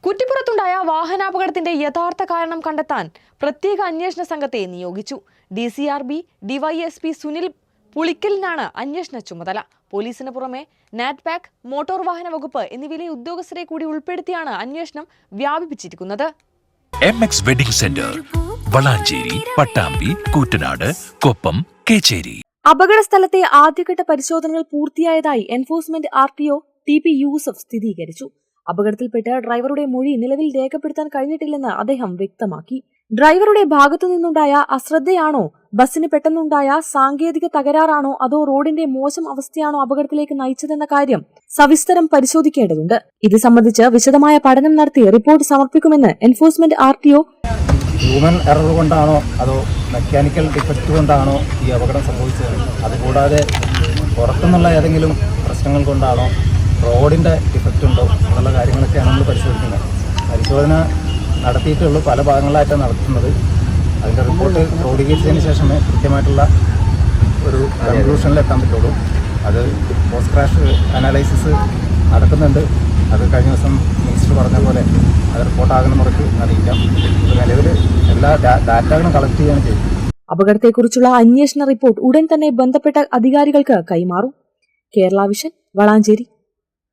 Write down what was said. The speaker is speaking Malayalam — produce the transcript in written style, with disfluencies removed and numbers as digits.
കുറ്റിപ്പുറത്തുണ്ടായ വാഹനാപകടത്തിന്റെ യഥാർത്ഥ കാരണം കണ്ടെത്താൻ പ്രത്യേക അന്വേഷണ സംഘത്തെ നിയോഗിച്ചു. DCRB DYSP സുനിൽ പുളിക്കലിനാണ് അന്വേഷണ ചുമതല. പോലീസിന് പുറമെ നാറ്റ്പാക്, മോട്ടോർ വാഹന വകുപ്പ് എന്നിവയിലെ ഉദ്യോഗസ്ഥരെ കൂടി ഉൾപ്പെടുത്തിയാണ് അന്വേഷണം വ്യാപിപ്പിച്ചിരിക്കുന്നത്. MX wedding centre, Valanchery, Pattambi, Koottanad, Koppam, Kechery. അപകട സ്ഥലത്തെ ആദ്യഘട്ട പരിശോധനകൾ പൂർത്തിയായതായി എൻഫോഴ്സ്മെന്റ് RTO TP യൂസഫ് സ്ഥിരീകരിച്ചു. അപകടത്തിൽപ്പെട്ട് ഡ്രൈവറുടെ മൊഴി നിലവിൽ രേഖപ്പെടുത്താൻ കഴിഞ്ഞിട്ടില്ലെന്ന് അദ്ദേഹം വ്യക്തമാക്കി. ഡ്രൈവറുടെ ഭാഗത്തു നിന്നുണ്ടായ അശ്രദ്ധയാണോ, ബസ്സിന് പെട്ടെന്നുണ്ടായ സാങ്കേതിക തകരാറാണോ, അതോ റോഡിന്റെ മോശം അവസ്ഥയാണോ അപകടത്തിലേക്ക് നയിച്ചതെന്ന കാര്യം സവിസ്തരം പരിശോധിക്കേണ്ടതുണ്ട്. ഇത് സംബന്ധിച്ച് വിശദമായ പഠനം നടത്തി റിപ്പോർട്ട് സമർപ്പിക്കുമെന്ന് എൻഫോഴ്സ്മെന്റ് RTO. ഹ്യൂമൻ എറർ കൊണ്ടാണോ അതോ മെക്കാനിക്കൽ ഡിഫക്റ്റ് കൊണ്ടാണോ ഈ അപകടം സംഭവിച്ചത്, അതുകൂടാതെ പുറത്തുനിന്നുള്ള ഏതെങ്കിലും പ്രശ്നങ്ങൾ കൊണ്ടാണോ, റോഡിൻ്റെ ഡിഫക്റ്റ് ഉണ്ടോ എന്നുള്ള കാര്യങ്ങളൊക്കെയാണ് നമ്മൾ പരിശോധിക്കുന്നത്. പരിശോധന നടത്തിയിട്ടുള്ളൂ, പല ഭാഗങ്ങളായിട്ടാണ് നടത്തുന്നത്. അതിൻ്റെ റിപ്പോർട്ട് ക്രോഡീകരിച്ചതിന് ശേഷമേ കൃത്യമായിട്ടുള്ള ഒരു കൺക്ലൂഷനിലെത്താൻ പറ്റുള്ളൂ. അത് പോസ്റ്റ് ക്രാഷ് അനാലൈസിസ് നടക്കുന്നുണ്ട്. അത് കഴിഞ്ഞ ദിവസം മിനിസ്റ്റർ പറഞ്ഞ പോലെ അത് റിപ്പോർട്ടാകുന്ന മുറയ്ക്ക് അറിയിക്കാം. നിലവിൽ എല്ലാ ഡാറ്റകളും കളക്ട് ചെയ്യുകയാണ് ചെയ്യും. അപകടത്തെക്കുറിച്ചുള്ള അന്വേഷണ റിപ്പോർട്ട് ഉടൻ തന്നെ ബന്ധപ്പെട്ട അധികാരികൾക്ക് കൈമാറും. കേരള വിഷൻ, വളാഞ്ചേരി.